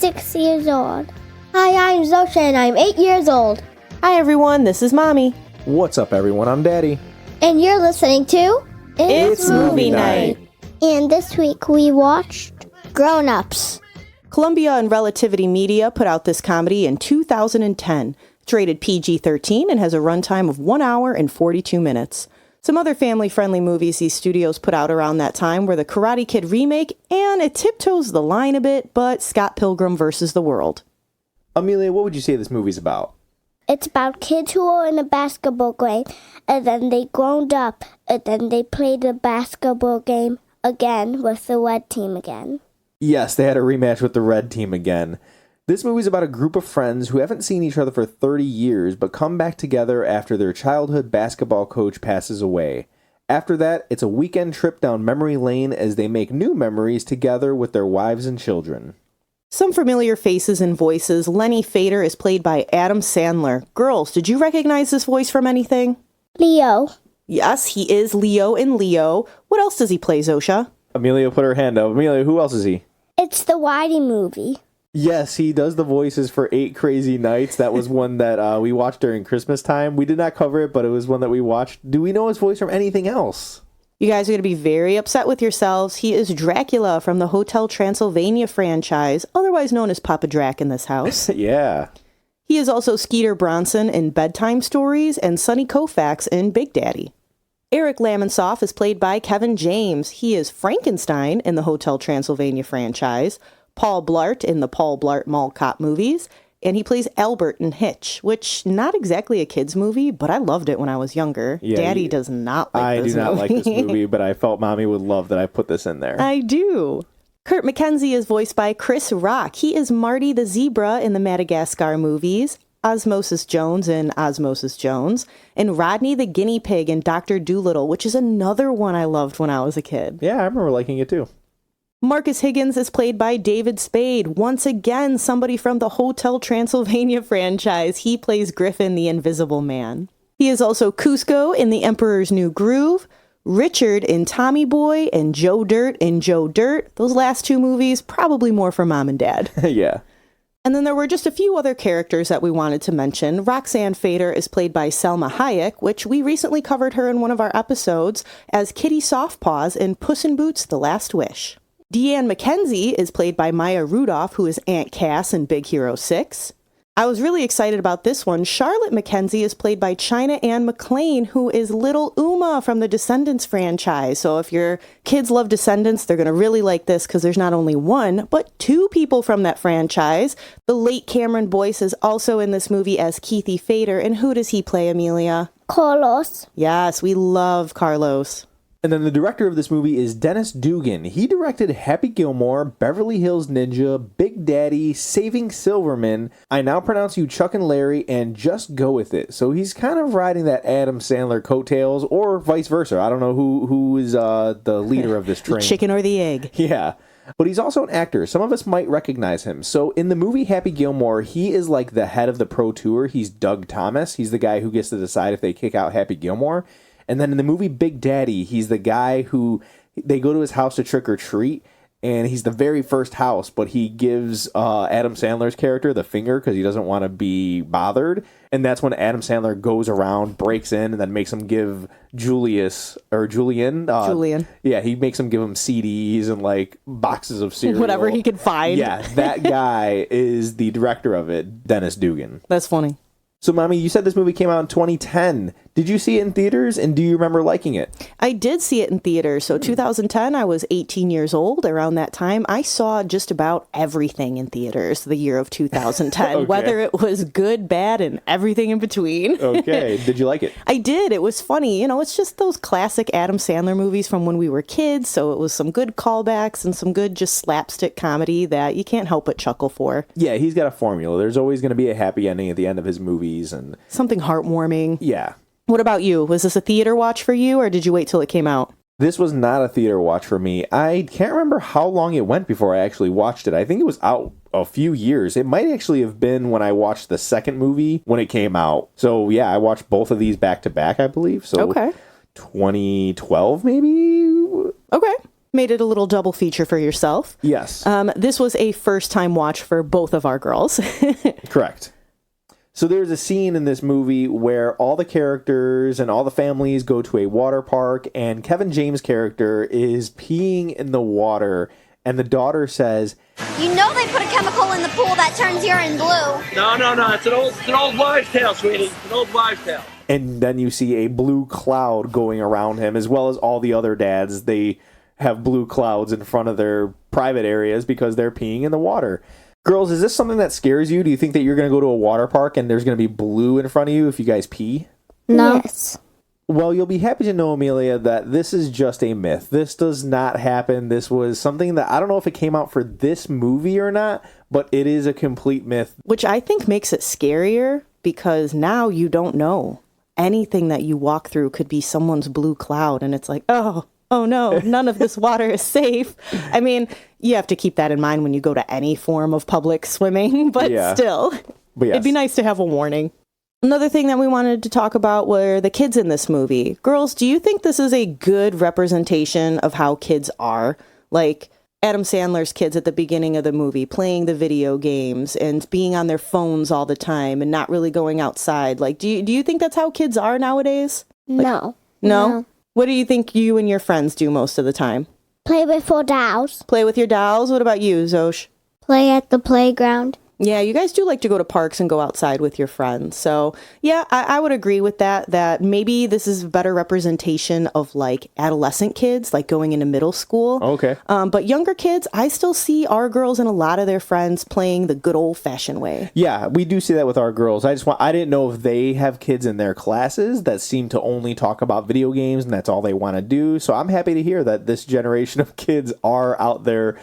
6 years old. Hi, I'm Zosha and I'm 8 years old. Hi everyone, this is Mommy. What's up everyone, I'm Daddy. And you're listening to It's Movie Night. And this week we watched Grown Ups. Columbia and Relativity Media put out this comedy in 2010. It's rated PG-13 and has a runtime of 1 hour and 42 minutes. Some other family-friendly movies these studios put out around that time were the Karate Kid remake, and it tiptoes the line a bit, but Scott Pilgrim vs. the World. Amelia, what would you say this movie's about? It's about kids who are in a basketball game, and then they grown up, and then they play the basketball game again with the red team again. Yes, they had a rematch with the red team again. This movie's about a group of friends who haven't seen each other for 30 years, but come back together after their childhood basketball coach passes away. After that, it's a weekend trip down memory lane as they make new memories together with their wives and children. Some familiar faces and voices. Lenny Fader is played by Adam Sandler. Girls, did you recognize this voice from anything? Leo. Yes, he is Leo in Leo. What else does he play, Zosha? Amelia put her hand up. Amelia, who else is he? It's the Whitey movie. Yes, he does the voices for 8 Crazy Nights. That was one that we watched during Christmas time. We did not cover it, but it was one that we watched. Do we know his voice from anything else? You guys are going to be very upset with yourselves. He is Dracula from the Hotel Transylvania franchise, otherwise known as Papa Drac in this house. Yeah. He is also Skeeter Bronson in Bedtime Stories and Sonny Koufax in Big Daddy. Eric Lamonsoff is played by Kevin James. He is Frankenstein in the Hotel Transylvania franchise, Paul Blart in the Paul Blart Mall Cop movies, and he plays Albert in Hitch, which not exactly a kid's movie, but I loved it when I was younger. Yeah, Daddy does not like this movie. I do not like this movie, but I felt Mommy would love that I put this in there. I do. Kurt McKenzie is voiced by Chris Rock. He is Marty the Zebra in the Madagascar movies, Osmosis Jones in Osmosis Jones, and Rodney the Guinea Pig in Dr. Dolittle, which is another one I loved when I was a kid. Yeah, I remember liking it too. Marcus Higgins is played by David Spade. Once again, somebody from the Hotel Transylvania franchise. He plays Griffin, the Invisible Man. He is also Cusco in The Emperor's New Groove, Richard in Tommy Boy, and Joe Dirt in Joe Dirt. Those last 2 movies, probably more for Mom and Dad. Yeah. And then there were just a few other characters that we wanted to mention. Roxanne Fader is played by Selma Hayek, which we recently covered her in one of our episodes as Kitty Softpaws in Puss in Boots: The Last Wish. Deanne McKenzie is played by Maya Rudolph, who is Aunt Cass in Big Hero 6. I was really excited about this one. Charlotte McKenzie is played by China Ann McClain, who is Little Uma from the Descendants franchise. So if your kids love Descendants, they're going to really like this because there's not only 1, but 2 people from that franchise. The late Cameron Boyce is also in this movie as Keithy Fader. And who does he play, Amelia? Carlos. Yes, we love Carlos. And then the director of this movie is Dennis Dugan. He directed Happy Gilmore, Beverly Hills Ninja, Big Daddy, Saving Silverman, I Now Pronounce You Chuck and Larry, and Just Go With It. So he's kind of riding that Adam Sandler coattails, or vice versa. I don't know who is the leader of this train. The chicken or the egg. Yeah. But he's also an actor. Some of us might recognize him. So in the movie Happy Gilmore, he is like the head of the pro tour. He's Doug Thomas. He's the guy who gets to decide if they kick out Happy Gilmore. And then in the movie Big Daddy, he's the guy who, they go to his house to trick or treat, and he's the very first house, but he gives Adam Sandler's character the finger because he doesn't want to be bothered. And that's when Adam Sandler goes around, breaks in, and then makes him give Julian. Yeah, he makes him give him CDs and like boxes of cereal. Whatever he could find. Yeah, that guy is the director of it, Dennis Dugan. That's funny. So, Mommy, you said this movie came out in 2010. Did you see it in theaters, and do you remember liking it? I did see it in theaters. So 2010, I was 18 years old. Around that time, I saw just about everything in theaters the year of 2010, Okay. whether it was good, bad, and everything in between. Okay. Did you like it? I did. It was funny. You know, it's just those classic Adam Sandler movies from when we were kids. So it was some good callbacks and some good just slapstick comedy that you can't help but chuckle for. Yeah, he's got a formula. There's always going to be a happy ending at the end of his movies. And something heartwarming. Yeah. What about you? Was this a theater watch for you, or did you wait till it came out? This was not a theater watch for me. I can't remember how long it went before I actually watched it. I think it was out a few years. It might actually have been when I watched the second movie when it came out. So, yeah, I watched both of these back to back, I believe. So, okay. 2012, maybe? Okay. made it a little double feature for yourself. Yes. This was a first-time watch for both of our girls. Correct. So there's a scene in this movie where all the characters and all the families go to a water park, and Kevin James' character is peeing in the water, and the daughter says, You know they put a chemical in the pool that turns urine blue. No. It's an old wives' tale, sweetie. It's an old wives' tale. and then you see a blue cloud going around him, as well as all the other dads. They have blue clouds in front of their private areas because they're peeing in the water. Girls, is this something that scares you? Do you think that you're going to go to a water park and there's going to be blue in front of you if you guys pee? No. Yes. Well, you'll be happy to know, Amelia, that this is just a myth. This does not happen. This was something that I don't know if it came out for this movie or not, but it is a complete myth. Which I think makes it scarier because now you don't know. Anything that you walk through could be someone's blue cloud, and it's like, oh no, none of this water is safe. I mean, you have to keep that in mind when you go to any form of public swimming, but still, but yes. It'd be nice to have a warning. Another thing that we wanted to talk about were the kids in this movie. Girls, do you think this is a good representation of how kids are? Like Adam Sandler's kids at the beginning of the movie, playing the video games and being on their phones all the time and not really going outside. Like, do you think that's how kids are nowadays? No. No? What do you think you and your friends do most of the time? Play with your dolls. Play with your dolls? What about you, Zosh? Play at the playground. Yeah, you guys do like to go to parks and go outside with your friends. So, yeah, I would agree with that maybe this is a better representation of, like, adolescent kids, like going into middle school. Okay. But younger kids, I still see our girls and a lot of their friends playing the good old-fashioned way. Yeah, we do see that with our girls. I didn't know if they have kids in their classes that seem to only talk about video games and that's all they want to do. So I'm happy to hear that this generation of kids are out there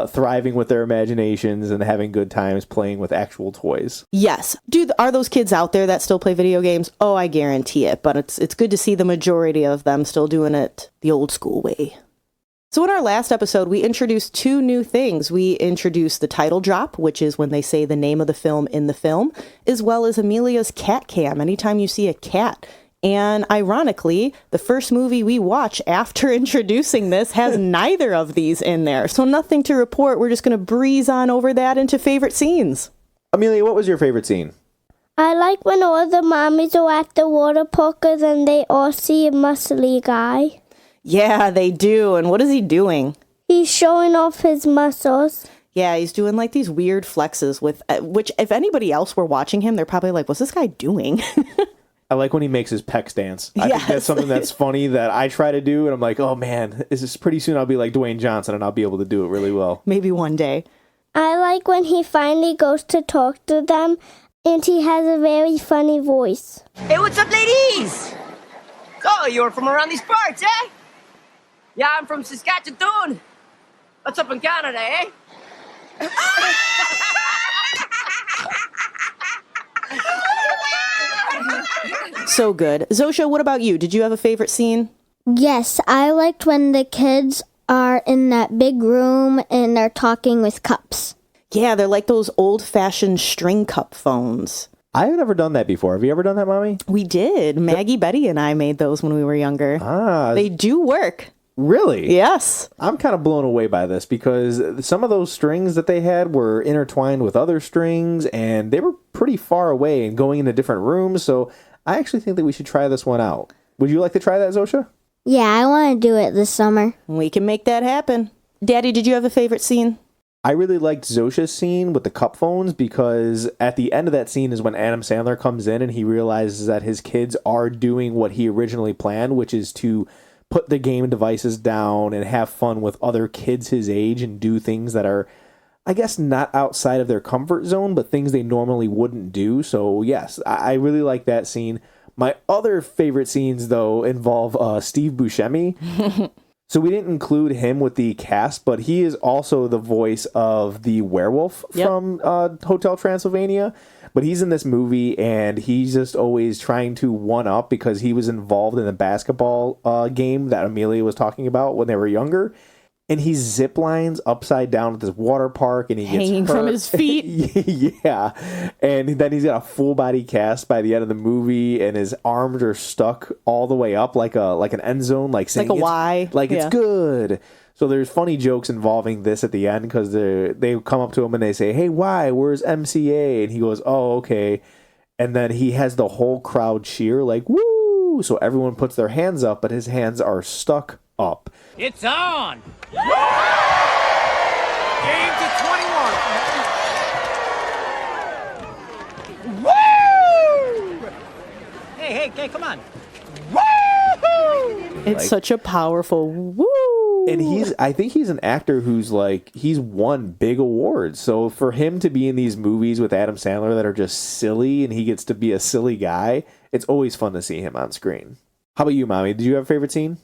thriving with their imaginations and having good times playing with actual toys. Yes. Are those kids out there that still play video games? Oh, I guarantee it. But it's good to see the majority of them still doing it the old school way. So in our last episode, we introduced two new things. We introduced the title drop, which is when they say the name of the film in the film, as well as Amelia's cat cam, anytime you see a cat. And ironically, the first movie we watch after introducing this has neither of these in there. So nothing to report. We're just going to breeze on over that into favorite scenes. Amelia, what was your favorite scene? I like when all the mommies are at the water park and then they all see a muscly guy. Yeah, they do. And what is he doing? He's showing off his muscles. Yeah, he's doing like these weird flexes with, which if anybody else were watching him, they're probably like, what's this guy doing? I like when he makes his pecs dance. I think that's something that's funny that I try to do, and I'm like, oh man, is this pretty soon I'll be like Dwayne Johnson and I'll be able to do it really well. Maybe one day. I like when he finally goes to talk to them, and he has a very funny voice. Hey, what's up, ladies? Oh, you're from around these parts, eh? Yeah, I'm from Saskatchewan. What's up in Canada, eh? So good. Zosha, what about you? Did you have a favorite scene? Yes, I liked when the kids are in that big room and they're talking with cups. Yeah, they're like those old-fashioned string cup phones. I've never done that before. Have you ever done that, Mommy? We did. Maggie, Betty, and I made those when we were younger. They do work. Really? Yes. I'm kind of blown away by this because some of those strings that they had were intertwined with other strings and they were pretty far away and going into different rooms. So I actually think that we should try this one out. Would you like to try that, Zosha? Yeah, I want to do it this summer. We can make that happen. Daddy, did you have a favorite scene? I really liked Zosha's scene with the cup phones because at the end of that scene is when Adam Sandler comes in and he realizes that his kids are doing what he originally planned, which is to put the game devices down and have fun with other kids his age and do things that are, I guess, not outside of their comfort zone, but things they normally wouldn't do. So, yes, I really like that scene. My other favorite scenes, though, involve Steve Buscemi. So we didn't include him with the cast, but he is also the voice of the werewolf from Hotel Transylvania. But he's in this movie, and he's just always trying to one-up because he was involved in the basketball game that Amelia was talking about when they were younger. And he zip lines upside down at this water park, and he gets hanging hurt. from his feet. Yeah. And then he's got a full body cast by the end of the movie, and his arms are stuck all the way up like an end zone, like saying like a Y. Like it's good. So there's funny jokes involving this at the end because they come up to him and they say, "Hey, why? Where's MCA?" And he goes, "Oh, okay." And then he has the whole crowd cheer like, "Woo!" So everyone puts their hands up, but his hands are stuck up. It's on! Game to 21! Woo! Hey, come on. Woo! It's such a powerful woo. And I think he's an actor who's like, he's won big awards. So for him to be in these movies with Adam Sandler that are just silly and he gets to be a silly guy, it's always fun to see him on screen. How about you, Mommy? Did you have a favorite scene?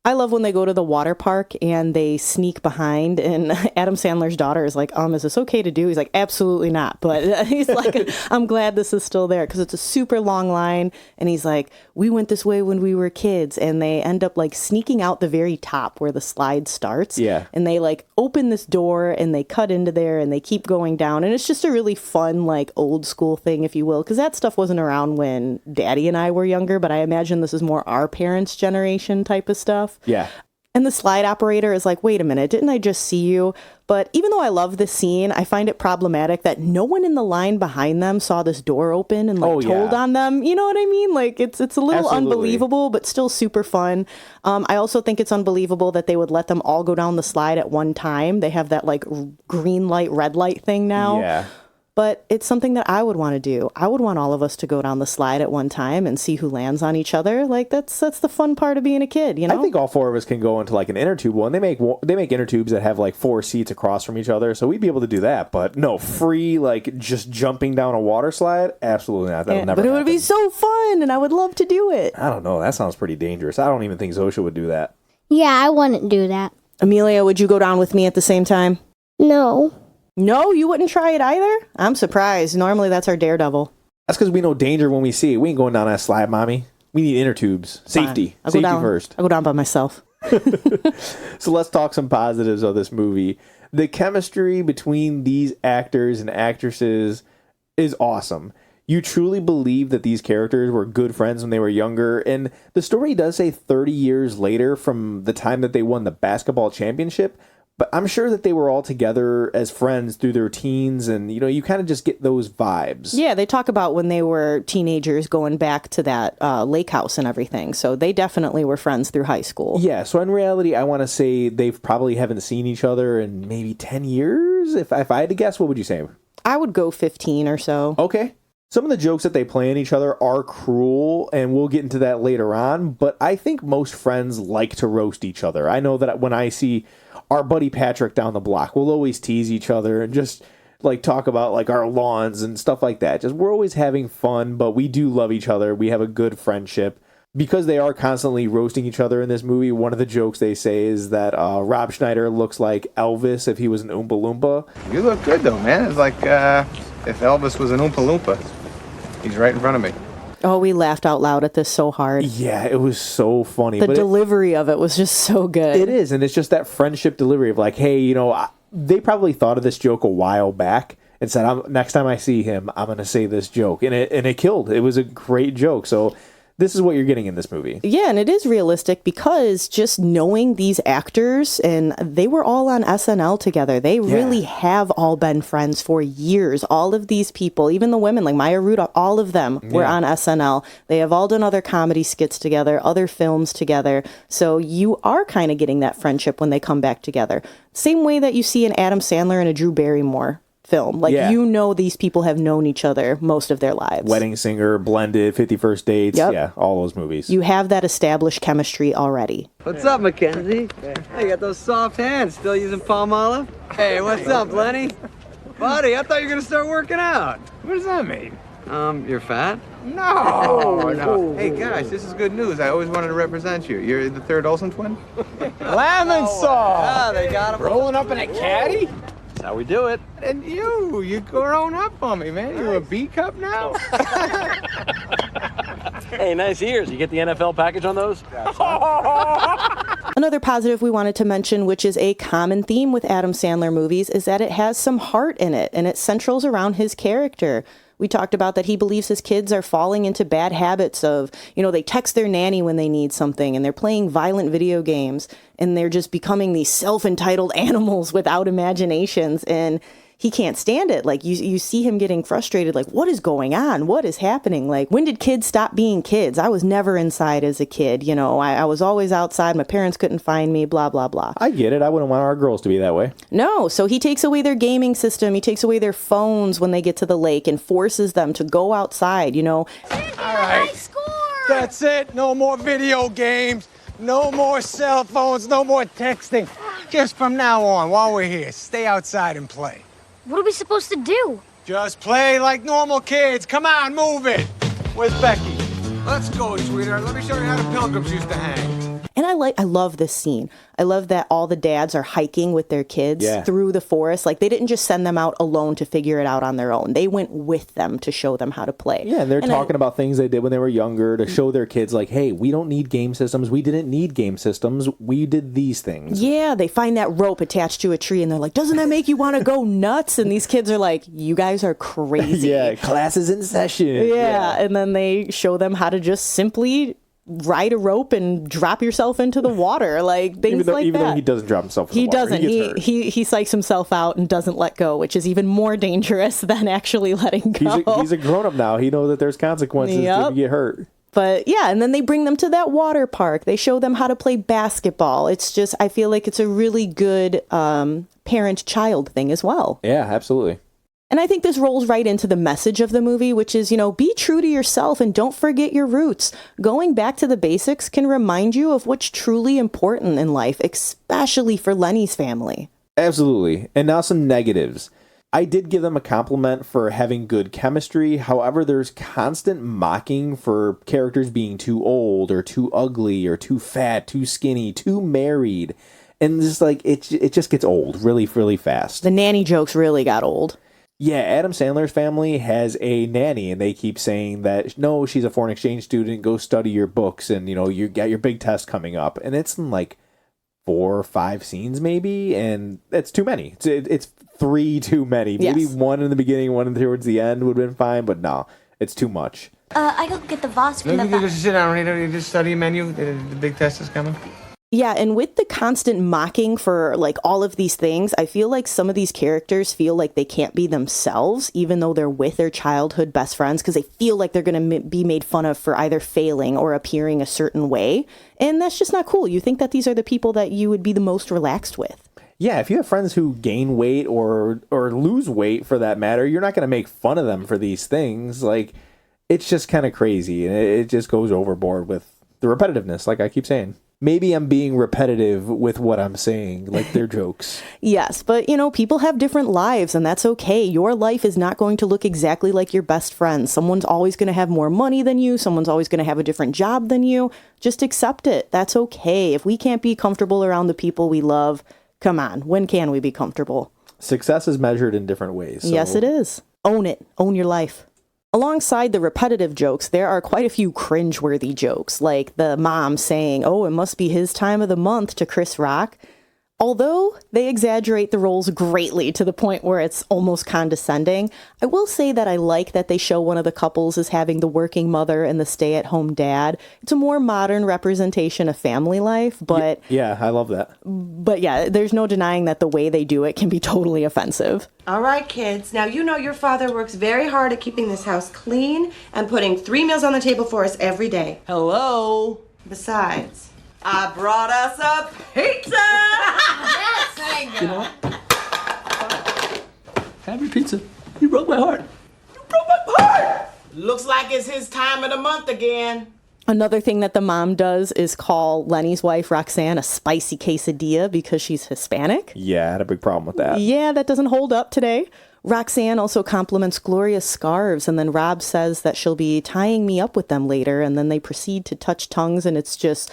I love when they go to the water park and they sneak behind, and Adam Sandler's daughter is like, is this okay to do? He's like, absolutely not. But he's like, I'm glad this is still there because it's a super long line. And he's like, we went this way when we were kids. And they end up like sneaking out the very top where the slide starts. Yeah. And they like open this door and they cut into there and they keep going down. And it's just a really fun, like old school thing, if you will, because that stuff wasn't around when Daddy and I were younger. But I imagine this is more our parents' generation type of stuff. Yeah. And the slide operator is like, wait a minute, didn't I just see you? But even though I love this scene, I find it problematic that no one in the line behind them saw this door open and like told on them. You know what I mean? Like it's a little unbelievable, but still super fun. I also think it's unbelievable that they would let them all go down the slide at one time. They have that like green light, red light thing now. Yeah. But it's something that I would want to do. I would want all of us to go down the slide at one time and see who lands on each other. Like that's the fun part of being a kid, you know? I think all four of us can go into like an inner tube one. They make inner tubes that have like 4 seats across from each other, so we'd be able to do that. But no, free like just jumping down a water slide, absolutely not. That would never. But it would be so fun, and I would love to do it. I don't know. That sounds pretty dangerous. I don't even think Zosha would do that. Yeah, I wouldn't do that. Amelia, would you go down with me at the same time? No. No, you wouldn't try it either? I'm surprised. Normally that's our daredevil. That's because we know danger when we see it. We ain't going down that slide, Mommy. We need inner tubes. Safety. Safety first. I'll go down by myself. So let's talk some positives of this movie. The chemistry between these actors and actresses is awesome. You truly believe that these characters were good friends when they were younger. And the story does say 30 years later from the time that they won the basketball championship. But I'm sure that they were all together as friends through their teens, and, you know, you kind of just get those vibes. Yeah, they talk about when they were teenagers going back to that lake house and everything. So they definitely were friends through high school. Yeah, so in reality, I want to say they probably haven't seen each other in maybe 10 years. If I had to guess, what would you say? I would go 15 or so. Okay. Some of the jokes that they play on each other are cruel, and we'll get into that later on, but I think most friends like to roast each other. I know that when I see our buddy Patrick down the block, we'll always tease each other and just like talk about like our lawns and stuff like that. Just we're always having fun, but we do love each other. We have a good friendship. Because they are constantly roasting each other in this movie, one of the jokes they say is that Rob Schneider looks like Elvis if he was an Oompa Loompa. You look good though, man. It's like if Elvis was an Oompa Loompa. He's right in front of me. Oh, we laughed out loud at this so hard. Yeah, it was so funny. The delivery of it was just so good. It is, and it's just that friendship delivery of like, hey, you know, they probably thought of this joke a while back and said, next time I see him, I'm going to say this joke. And it killed. It was a great joke. So this is what you're getting in this movie. Yeah, and it is realistic because just knowing these actors, and they were all on SNL together. They really have all been friends for years. All of these people, even the women, like Maya Rudolph, all of them were on SNL. They have all done other comedy skits together, other films together. So you are kind of getting that friendship when they come back together. Same way that you see an Adam Sandler and a Drew Barrymore film. Like, you know, these people have known each other most of their lives. Wedding Singer, Blended, 50 First Dates. Yep. Yeah, all those movies. You have that established chemistry already. What's up, Mackenzie? Hey, you got those soft hands. Still using palm olive? Hey, what's up, Lenny? Buddy, I thought you were gonna start working out. What does that mean? You're fat? No, no. Hey, guys, this is good news. I always wanted to represent you. You're the third Olsen twin? Lemon sauce! Yeah, they got him. Rolling up in a caddy? That's how we do it. And you grown up on me, man. You're a B cup now? Hey, nice ears. You get the NFL package on those? Another positive we wanted to mention, which is a common theme with Adam Sandler movies, is that it has some heart in it, and it centrals around his character. We talked about that he believes his kids are falling into bad habits of, they text their nanny when they need something, and they're playing violent video games, and they're just becoming these self-entitled animals without imaginations, and he can't stand it. Like, you see him getting frustrated, like, what is going on? What is happening? Like, when did kids stop being kids? I was never inside as a kid, I was always outside. My parents couldn't find me, blah, blah, blah. I get it. I wouldn't want our girls to be that way. No, so he takes away their gaming system. He takes away their phones when they get to the lake and forces them to go outside, All right. That's it. No more video games. No more cell phones. No more texting. Just from now on, while we're here, stay outside and play. What are we supposed to do? Just play like normal kids. Come on, move it. Where's Becky? Let's go, sweetheart. Let me show you how the pilgrims used to hang. And I love this scene. I love that all the dads are hiking with their kids through the forest. Like, they didn't just send them out alone to figure it out on their own. They went with them to show them how to play. Yeah, and they're talking about things they did when they were younger to show their kids, like, hey, we don't need game systems. We didn't need game systems. We did these things. Yeah, they find that rope attached to a tree, and they're like, doesn't that make you want to go nuts? And these kids are like, you guys are crazy. Yeah, class is in session. Yeah, and then they show them how to just simply ride a rope and drop yourself into the water, like things even that. Though he doesn't drop himself in the water. Doesn't. He psychs himself out and doesn't let go, which is even more dangerous than actually letting go. He's a grown-up now. He knows that there's consequences if you get hurt. But yeah, and then they bring them to that water park. They show them how to play basketball. It's just, I feel like it's a really good parent-child thing as well. Yeah, absolutely. And I think this rolls right into the message of the movie, which is, be true to yourself and don't forget your roots. Going back to the basics can remind you of what's truly important in life, especially for Lenny's family. Absolutely. And now some negatives. I did give them a compliment for having good chemistry. However, there's constant mocking for characters being too old or too ugly or too fat, too skinny, too married. And just like, it just gets old really, really fast. The nanny jokes really got old. Yeah, Adam Sandler's family has a nanny, and they keep saying that, no, she's a foreign exchange student, go study your books, and, you got your big test coming up. And it's in, like, 4 or 5 scenes, maybe, and it's too many. It's 3 too many. Maybe 1 in the beginning, 1 towards the end would have been fine, but no, it's too much. I go get the vase from the Maybe you just sit down, Rita. You just study a menu. The big test is coming. Yeah, and with the constant mocking for, like, all of these things, I feel like some of these characters feel like they can't be themselves, even though they're with their childhood best friends, because they feel like they're going to be made fun of for either failing or appearing a certain way. And that's just not cool. You think that these are the people that you would be the most relaxed with. Yeah, if you have friends who gain weight or lose weight, for that matter, you're not going to make fun of them for these things. Like, it's just kind of crazy, and it just goes overboard with the repetitiveness, like I keep saying. Maybe I'm being repetitive with what I'm saying, like their jokes. Yes, but, people have different lives, and that's okay. Your life is not going to look exactly like your best friend. Someone's always going to have more money than you. Someone's always going to have a different job than you. Just accept it. That's okay. If we can't be comfortable around the people we love, come on. When can we be comfortable? Success is measured in different ways. So. Yes, it is. Own it. Own your life. Alongside the repetitive jokes, there are quite a few cringeworthy jokes, like the mom saying, oh, it must be his time of the month to Chris Rock. Although they exaggerate the roles greatly to the point where it's almost condescending, I will say that I like that they show one of the couples as having the working mother and the stay-at-home dad. It's a more modern representation of family life, but... Yeah, I love that. But yeah, there's no denying that the way they do it can be totally offensive. All right, kids. Now, your father works very hard at keeping this house clean and putting 3 meals on the table for us every day. Hello? Besides, I brought us a pizza! You know what? Have your pizza. You broke my heart. You broke my heart! Looks like it's his time of the month again. Another thing that the mom does is call Lenny's wife, Roxanne, a spicy quesadilla because she's Hispanic. Yeah, I had a big problem with that. Yeah, that doesn't hold up today. Roxanne also compliments Gloria's scarves, and then Rob says that she'll be tying me up with them later, and then they proceed to touch tongues, and it's just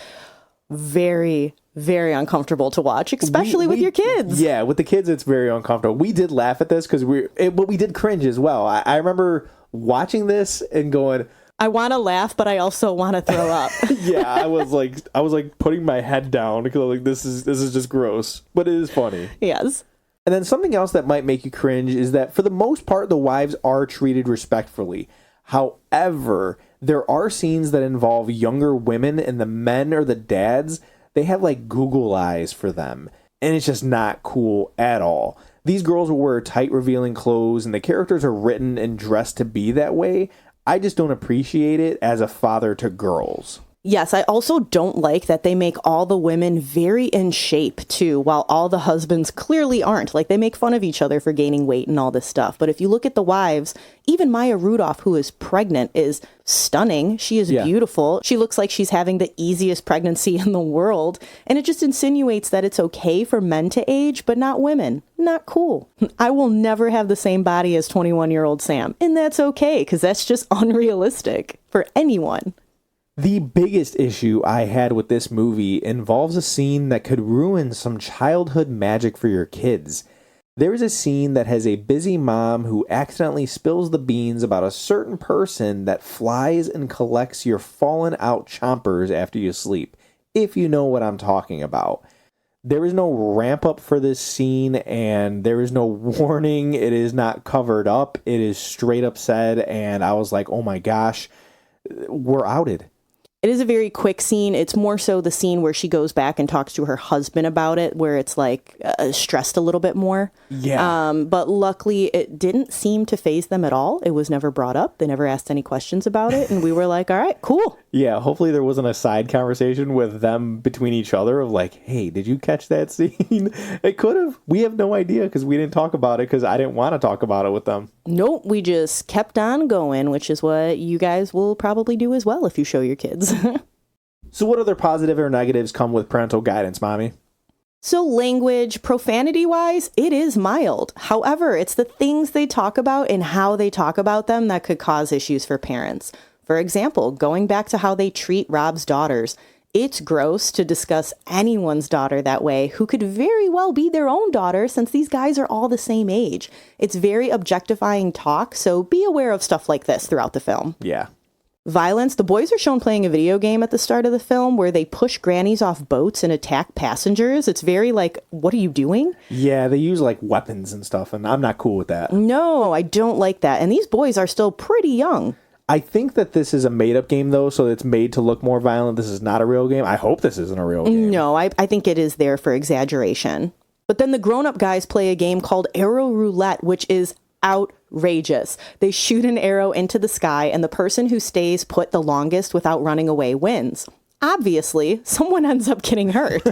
very, very uncomfortable to watch, especially with your kids. Yeah, with the kids, it's very uncomfortable. We did laugh at this because but we did cringe as well. I remember watching this and going, I want to laugh, but I also want to throw up. Yeah, I was like putting my head down because I was like, this is just gross, but it is funny. Yes. And then something else that might make you cringe is that for the most part, the wives are treated respectfully. However, there are scenes that involve younger women, and the men or the dads, they have like Google eyes for them. And it's just not cool at all. These girls will wear tight, revealing clothes, and the characters are written and dressed to be that way. I just don't appreciate it as a father to girls. Yes, I also don't like that they make all the women very in shape, too, while all the husbands clearly aren't. Like, they make fun of each other for gaining weight and all this stuff. But if you look at the wives, even Maya Rudolph, who is pregnant, is stunning. She is beautiful. She looks like she's having the easiest pregnancy in the world. And it just insinuates that it's okay for men to age, but not women. Not cool. I will never have the same body as 21-year-old Sam. And that's okay, because that's just unrealistic for anyone. The biggest issue I had with this movie involves a scene that could ruin some childhood magic for your kids. There is a scene that has a busy mom who accidentally spills the beans about a certain person that flies and collects your fallen out chompers after you sleep, if you know what I'm talking about. There is no ramp up for this scene, and there is no warning. It is not covered up. It is straight up said, and I was like, oh my gosh, we're outed. It is a very quick scene. It's more so the scene where she goes back and talks to her husband about it, where it's like stressed a little bit more. Yeah. But luckily, it didn't seem to faze them at all. It was never brought up. They never asked any questions about it. And we were like, all right, cool. Yeah, hopefully there wasn't a side conversation with them between each other of like, hey, did you catch that scene? It could have. We have no idea because we didn't talk about it because I didn't want to talk about it with them. Nope, we just kept on going, which is what you guys will probably do as well if you show your kids. So what other positive or negatives come with parental guidance, Mommy? So language, profanity-wise, it is mild. However, it's the things they talk about and how they talk about them that could cause issues for parents. For example, going back to how they treat Rob's daughters, it's gross to discuss anyone's daughter that way who could very well be their own daughter since these guys are all the same age. It's very objectifying talk, so be aware of stuff like this throughout the film. Yeah. Violence. The boys are shown playing a video game at the start of the film where they push grannies off boats and attack passengers. It's very like, what are you doing? Yeah, they use like weapons and stuff, and I'm not cool with that. No, I don't like that. And these boys are still pretty young. I think that this is a made-up game, though, so it's made to look more violent. This is not a real game. I hope this isn't a real game. No, I think it is there for exaggeration. But then the grown-up guys play a game called Arrow Roulette, which is outrageous. They shoot an arrow into the sky, and the person who stays put the longest without running away wins. Obviously, someone ends up getting hurt.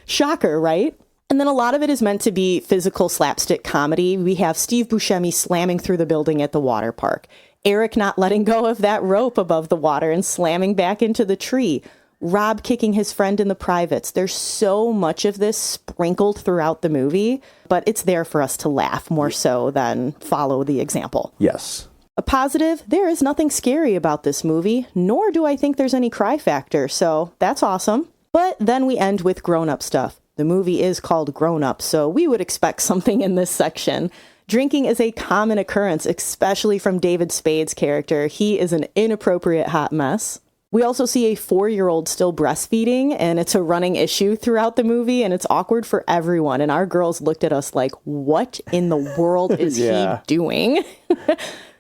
Shocker, right? And then a lot of it is meant to be physical slapstick comedy. We have Steve Buscemi slamming through the building at the water park. Eric not letting go of that rope above the water and slamming back into the tree. Rob kicking his friend in the privates. There's so much of this sprinkled throughout the movie, but it's there for us to laugh more so than follow the example. Yes. A positive, there is nothing scary about this movie, nor do I think there's any cry factor, so that's awesome. But then we end with grown-up stuff. The movie is called Grown Up, so we would expect something in this section. Drinking is a common occurrence, especially from David Spade's character. He is an inappropriate hot mess. We also see a 4-year-old still breastfeeding, and it's a running issue throughout the movie, and it's awkward for everyone. And our girls looked at us like, what in the world is he doing?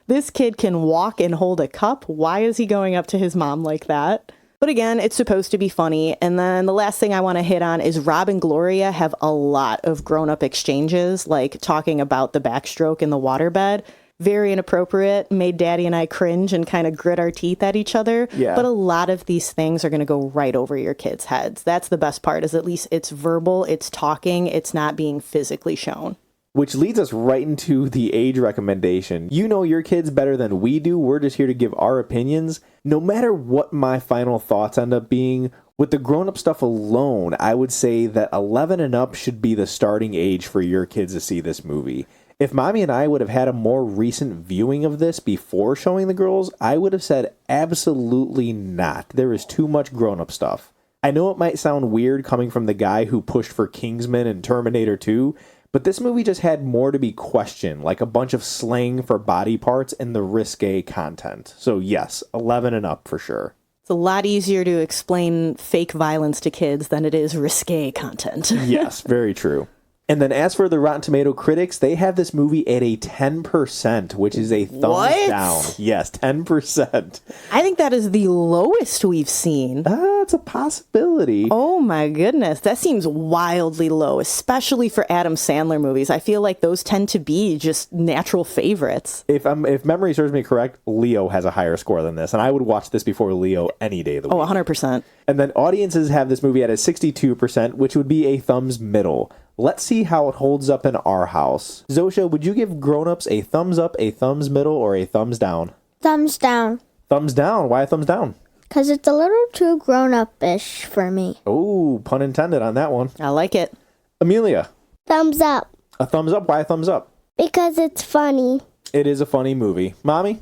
This kid can walk and hold a cup. Why is he going up to his mom like that? But again, it's supposed to be funny. And then the last thing I want to hit on is Rob and Gloria have a lot of grown-up exchanges, like talking about the backstroke in the waterbed. Very inappropriate, made Daddy and I cringe and kind of grit our teeth at each other. Yeah. But a lot of these things are going to go right over your kids' heads. That's the best part, is at least it's verbal, it's talking, it's not being physically shown. Which leads us right into the age recommendation. You know your kids better than we do. We're just here to give our opinions. No matter what my final thoughts end up being, with the grown-up stuff alone, I would say that 11 and up should be the starting age for your kids to see this movie. If Mommy and I would have had a more recent viewing of this before showing the girls, I would have said absolutely not. There is too much grown-up stuff. I know it might sound weird coming from the guy who pushed for Kingsman and Terminator 2, but this movie just had more to be questioned, like a bunch of slang for body parts and the risque content. So yes, 11 and up for sure. It's a lot easier to explain fake violence to kids than it is risque content. Yes, very true. And then as for the Rotten Tomato critics, they have this movie at a 10%, which is a thumbs down. Yes, 10%. I think that is the lowest we've seen. It's a possibility. Oh my goodness. That seems wildly low, especially for Adam Sandler movies. I feel like those tend to be just natural favorites. If memory serves me correct, Leo has a higher score than this, and I would watch this before Leo any day of the week. Oh, 100%. And then audiences have this movie at a 62%, which would be a thumbs middle. Let's see how it holds up in our house. Zosha, would you give Grown-Ups a thumbs up, a thumbs middle, or a thumbs down? Thumbs down. Thumbs down. Why a thumbs down? Because it's a little too grown-up-ish for me. Oh, pun intended on that one. I like it. Amelia. Thumbs up. A thumbs up. Why a thumbs up? Because it's funny. It is a funny movie. Mommy?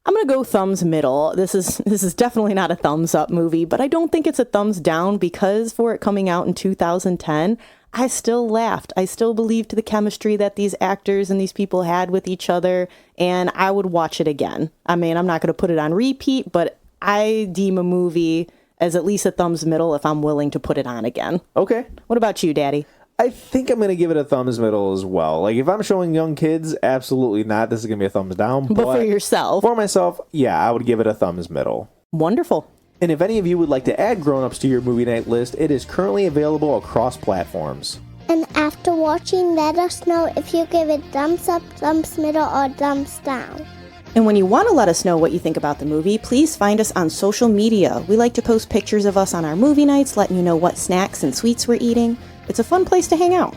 I'm going to go thumbs middle. This is definitely not a thumbs up movie, but I don't think it's a thumbs down because for it coming out in 2010, I still laughed. I still believed the chemistry that these actors and these people had with each other, and I would watch it again. I mean, I'm not going to put it on repeat, but I deem a movie as at least a thumbs middle if I'm willing to put it on again. Okay. What about you, Daddy? I think I'm going to give it a thumbs middle as well. Like, if I'm showing young kids, absolutely not. This is going to be a thumbs down. But for yourself? For myself, yeah, I would give it a thumbs middle. Wonderful. And if any of you would like to add Grown-Ups to your movie night list, it is currently available across platforms. And after watching, let us know if you give it thumbs up, thumbs middle, or thumbs down. And when you want to let us know what you think about the movie, please find us on social media. We like to post pictures of us on our movie nights, letting you know what snacks and sweets we're eating. It's a fun place to hang out.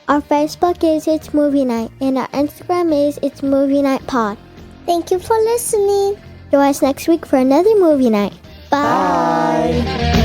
Our Facebook is It's Movie Night, and our Instagram is It's Movie Night Pod. Thank you for listening. Join us next week for another movie night. Bye.